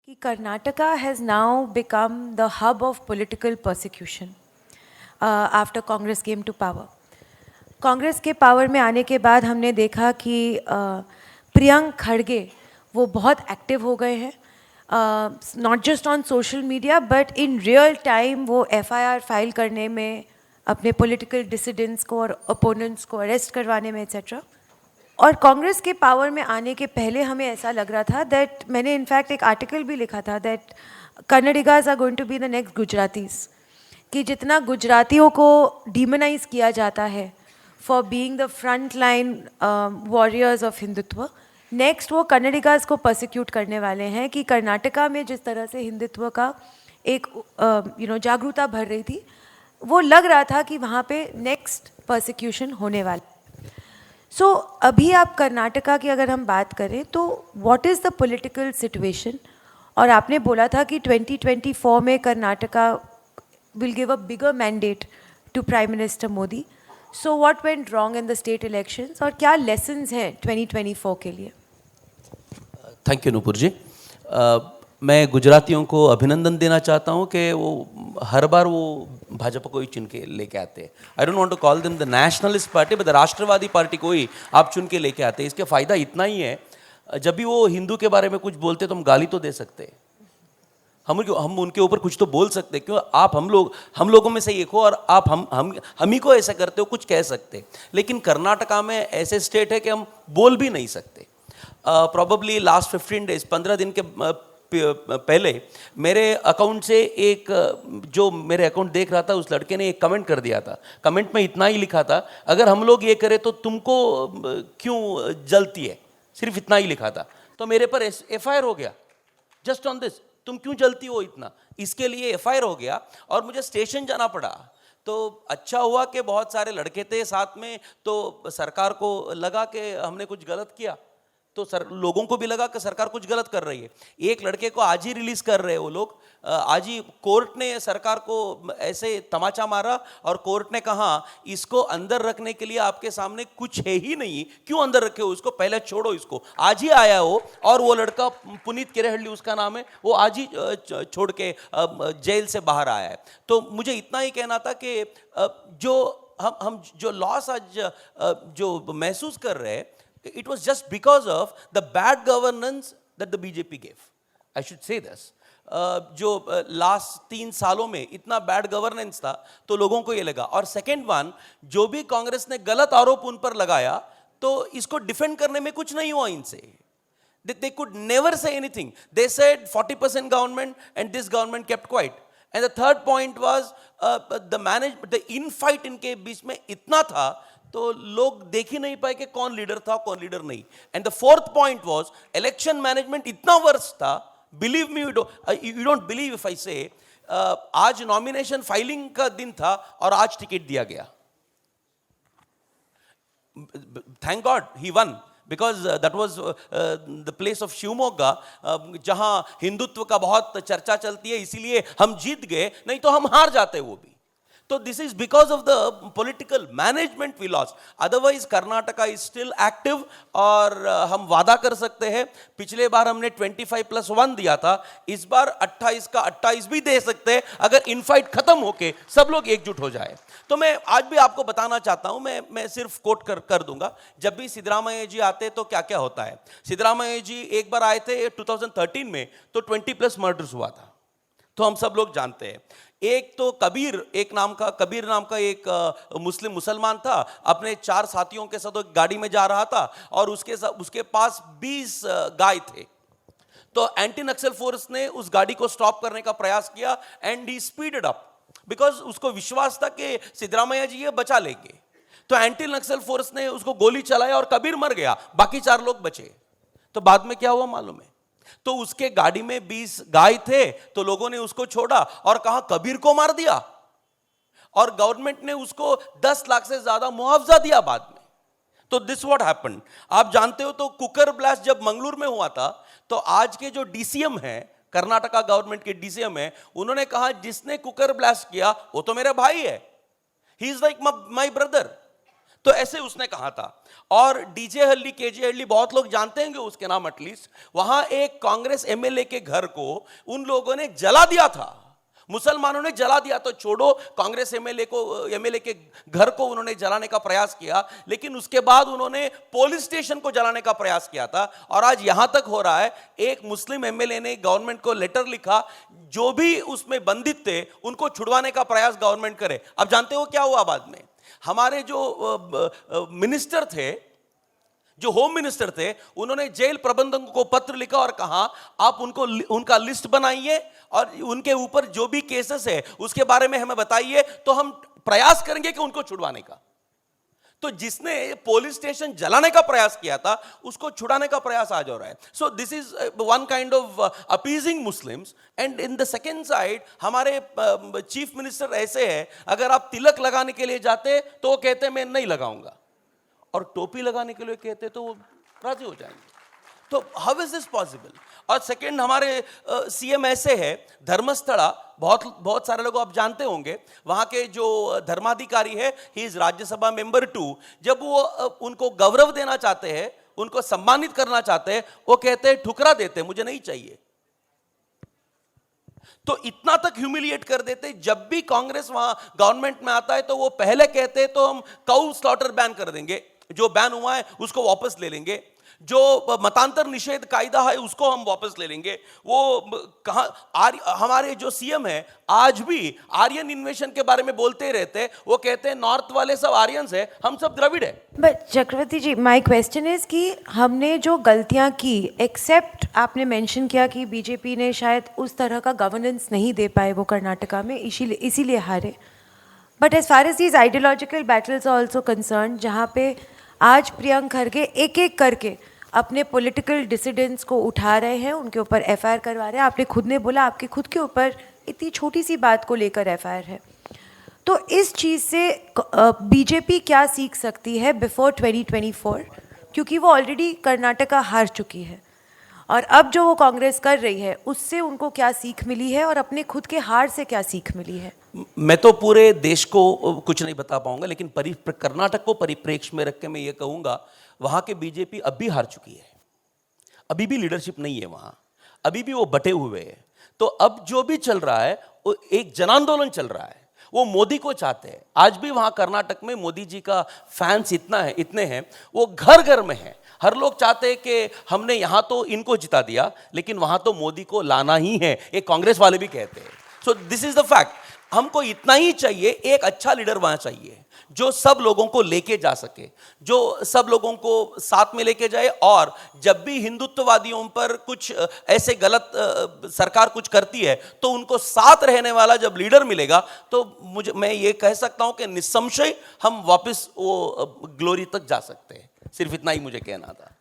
कि Karnataka has now become the hub of political persecution after Congress came to power. Congress के power में आने के बाद हमने देखा कि प्रियंक खड़गे वो बहुत एक्टिव हो गए हैं, not just on social media but in real time वो एफआईआर फाइल करने में, अपने पॉलिटिकल डिसिडेंट्स को और ओपोनेंट्स को अरेस्ट करवाने में एट्सेट्रा. और कांग्रेस के पावर में आने के पहले हमें ऐसा लग रहा था दैट, मैंने इनफैक्ट एक आर्टिकल भी लिखा था that Kannadigas are going to be the next Gujaratis, कि जितना गुजरातियों को डीमोनाइज किया जाता है for being the front line warriors of Hindutva, next वो कन्नडिगाज को परसिक्यूट करने वाले हैं. कि कर्नाटका में जिस तरह से हिंदुत्व का एक जागरूकता भर रही थी, वो लग रहा था कि वहाँ पे नेक्स्ट परसिक्यूशन होने वाला. सो अभी आप कर्नाटका की अगर हम बात करें तो what is the political situation, और आपने बोला था कि 2024 में Karnataka will give a bigger mandate to prime minister Modi. So what went wrong in the state elections और क्या लेसन्स हैं 2024 के लिए? Thank you Nupur ji. मैं गुजरातियों को अभिनंदन देना चाहता हूं कि वो हर बार वो भाजपा को ही चुन के लेके आते हैं. I don't want to call them the nationalist party but the राष्ट्रवादी पार्टी को ही आप चुन के लेके आते हैं. इसके फ़ायदा इतना ही है, जब भी वो हिंदू के बारे में कुछ बोलते तो हम गाली तो दे सकते हैं, हम उनके ऊपर कुछ तो बोल सकते हैं. क्यों आप हम लोगों में से एक हो और आप हम ही को ऐसा करते हो, कुछ कह सकते. लेकिन कर्नाटका में ऐसे स्टेट है कि हम बोल भी नहीं सकते. प्रॉबली लास्ट 15 डेज 15 दिन के पहले मेरे अकाउंट से एक जो मेरे अकाउंट देख रहा था उस लड़के ने एक कमेंट कर दिया था. कमेंट में इतना ही लिखा था, अगर हम लोग ये करें तो तुमको क्यों जलती है, सिर्फ इतना ही लिखा था. तो मेरे पर एफआईआर हो गया जस्ट ऑन दिस, तुम क्यों जलती हो इतना, इसके लिए एफआईआर हो गया और मुझे स्टेशन जाना पड़ा. तो अच्छा हुआ कि बहुत सारे लड़के थे साथ में, तो सरकार को लगा कि हमने कुछ गलत किया, तो लोगों को भी लगा कि सरकार कुछ गलत कर रही है. एक लड़के को आज ही रिलीज कर रहे हैं वो लोग. आज ही कोर्ट ने सरकार को ऐसे तमाचा मारा और कोर्ट ने कहा इसको अंदर रखने के लिए आपके सामने कुछ है ही नहीं, क्यों अंदर रखे हो इसको, पहले छोड़ो इसको. आज ही आया हो और वो लड़का पुनीत केरेहल्ली उसका नाम है, वो आज ही छोड़ के जेल से बाहर आया है. तो मुझे इतना ही कहना था कि जो हम जो लॉस आज जो महसूस कर रहे हैं, it was just because of the bad governance that the BJP gave. I should say this. जो लास्ट 3 सालों में इतना बैड गवर्नेंस था तो लोगों को ये लगा. और सेकेंड वन, जो भी कांग्रेस ने गलत आरोप उन पर लगाया तो इसको डिफेंड करने में कुछ नहीं हुआ इनसे. They could never say anything. They said 40% government and this government kept quiet. And the third point was the infight इनके बीच में इतना था तो लोग देख ही नहीं पाए कि कौन लीडर था कौन लीडर नहीं. And the fourth point was election management इतना वर्स्ट था, believe me, you don't believe if I से, आज नॉमिनेशन फाइलिंग का दिन था और आज टिकट दिया गया. Thank God he one, because that was the place of Shivamogga, जहां हिंदुत्व का बहुत चर्चा चलती है, इसीलिए हम जीत गए, नहीं तो हम हार जाते वो भी. So this is because of the political management we lost. Otherwise Karnataka is still active और हम वादा कर सकते हैं. पिछले बार हमने 25+1 दिया था, इस बार 28 का 28 भी दे सकते हैं अगर इनफाइट खत्म होके सब लोग एकजुट हो जाए. तो मैं आज भी आपको बताना चाहता हूं, मैं सिर्फ कोट कर दूंगा. जब भी सिद्धरामैया जी आते तो क्या क्या होता है. सिद्धरामैया जी एक बार आए थे 2013 में, तो 20+ मर्डर्स हुआ था, तो हम सब लोग जानते हैं. एक तो कबीर नाम का एक मुसलमान था, अपने 4 साथियों के साथ एक गाड़ी में जा रहा था और उसके पास 20 गाय थे. तो एंटी नक्सल फोर्स ने उस गाड़ी को स्टॉप करने का प्रयास किया and he speeded up, because उसको विश्वास था कि सिद्धरामैया जी ये बचा लेंगे. तो एंटी नक्सल फोर्स ने उसको गोली चलाया और कबीर मर गया, बाकी 4 लोग बचे. तो बाद में क्या हुआ मालूम है, तो उसके गाड़ी में 20 गाय थे, तो लोगों ने उसको छोड़ा और कहा कबीर को मार दिया, और गवर्नमेंट ने उसको 10 लाख से ज्यादा मुआवजा दिया बाद में. तो दिस व्हाट हैपेंड. आप जानते हो, तो कुकर ब्लास्ट जब मंगलूर में हुआ था, तो आज के जो डीसीएम है, कर्नाटका गवर्नमेंट के डीसीएम है, उन्होंने कहा जिसने कुकर ब्लास्ट किया वो तो मेरा भाई है, he is like my brother. तो ऐसे उसने कहा था। और डीजे हल्ली, केजे हल्ली, बहुत लोग जानते होंगे उसके नाम एटलीस्ट, वहां एक कांग्रेस एमएलए के घर को उन लोगों ने जला दिया था, मुसलमानों ने जला दिया। तो छोड़ो कांग्रेस एमएलए के घर को उन्होंने जलाने का प्रयास किया, लेकिन उसके बाद उन्होंने पुलिस स्टेशन को जलाने का प्रयास किया था। और आज यहां तक हो रहा है, एक मुस्लिम एमएलए ने गवर्नमेंट को लेटर लिखा, जो भी उसमें बंदित थे उनको छुड़वाने का प्रयास गवर्नमेंट करे। अब जानते हो क्या हुआ बाद में? हमारे जो मिनिस्टर थे, जो होम मिनिस्टर थे, उन्होंने जेल प्रबंधक को पत्र लिखा और कहा आप उनका लिस्ट बनाइए और उनके ऊपर जो भी केसेस है उसके बारे में हमें बताइए, तो हम प्रयास करेंगे कि उनको छुड़वाने का। तो जिसने पुलिस स्टेशन जलाने का प्रयास किया था उसको छुड़ाने का प्रयास आज हो रहा है। So this is one kind of appeasing Muslims. And in the second side हमारे चीफ मिनिस्टर ऐसे है, अगर आप तिलक लगाने के लिए जाते तो वो कहते मैं नहीं लगाऊंगा, और टोपी लगाने के लिए कहते तो वो राजी हो जाएंगे। तो हाउ इज दिस पॉसिबल? और सेकंड, हमारे सीएम ऐसे है, धर्मस्थला, बहुत सारे लोग आप जानते होंगे, वहां के जो धर्माधिकारी है, ही इज राज्यसभा मेंबर 2। जब वो उनको गौरव देना चाहते हैं, उनको सम्मानित करना चाहते हैं, वो कहते हैं, ठुकरा देते हैं, मुझे नहीं चाहिए। तो इतना तक ह्यूमिलिएट कर देते। जब भी कांग्रेस वहां गवर्नमेंट में आता है तो वो पहले कहते हैं तो हम काउ स्लॉटर बैन कर देंगे, जो बैन हुआ है उसको वापस ले लेंगे, जो मतांतर निषेध कायदा है उसको हम वापस ले लेंगे। वो हमारे जो सीएम है आज भी आर्यन इन्वेशन के बारे में बोलते रहते हैं। वो कहते हैं नॉर्थ वाले सब आर्यंस है, हम सब द्रविड़ है। But Chakraborty ji, my question is कि हमने जो गलतियां की, एक्सेप्ट आपने मेंशन किया कि बीजेपी ने शायद उस तरह का गवर्नेंस नहीं दे पाए वो कर्नाटका में, इसीलिए हारे। But as far as these ideological battles are also concern, जहाँ पे आज प्रियंक खरगे एक एक करके अपने पॉलिटिकल डिसिडेंट्स को उठा रहे हैं, उनके ऊपर एफआईआर करवा रहे हैं। आपने खुद ने बोला आपके खुद के ऊपर इतनी छोटी सी बात को लेकर एफआईआर है। तो इस चीज़ से बीजेपी क्या सीख सकती है बिफोर 2024, क्योंकि वो ऑलरेडी कर्नाटका हार चुकी है, और अब जो वो कांग्रेस कर रही है उससे उनको क्या सीख मिली है और अपने खुद के हार से क्या सीख मिली है? मैं तो पूरे देश को कुछ नहीं बता पाऊंगा, लेकिन कर्नाटक को परिप्रेक्ष्य में रख के मैं ये कहूंगा, वहां के बीजेपी अब भी हार चुकी है, अभी भी लीडरशिप नहीं है वहां, अभी भी वो बटे हुए हैं। तो अब जो भी चल रहा है वो एक जन आंदोलन चल रहा है, वो मोदी को चाहते हैं। आज भी वहां कर्नाटक में मोदी जी का फैंस इतने हैं, वो घर घर में है। हर लोग चाहते हैं कि हमने यहां तो इनको जिता दिया, लेकिन वहां तो मोदी को लाना ही है, एक कांग्रेस वाले भी कहते हैं। सो दिस इज द फैक्ट। हमको इतना ही चाहिए, एक अच्छा लीडर वहां चाहिए जो सब लोगों को लेके जा सके, जो सब लोगों को साथ में लेके जाए। और जब भी हिंदुत्ववादियों पर कुछ ऐसे गलत सरकार कुछ करती है तो उनको साथ रहने वाला जब लीडर मिलेगा, तो मैं ये कह सकता हूं कि निस्संशय हम वापस वो ग्लोरी तक जा सकते हैं। सिर्फ इतना ही मुझे कहना था।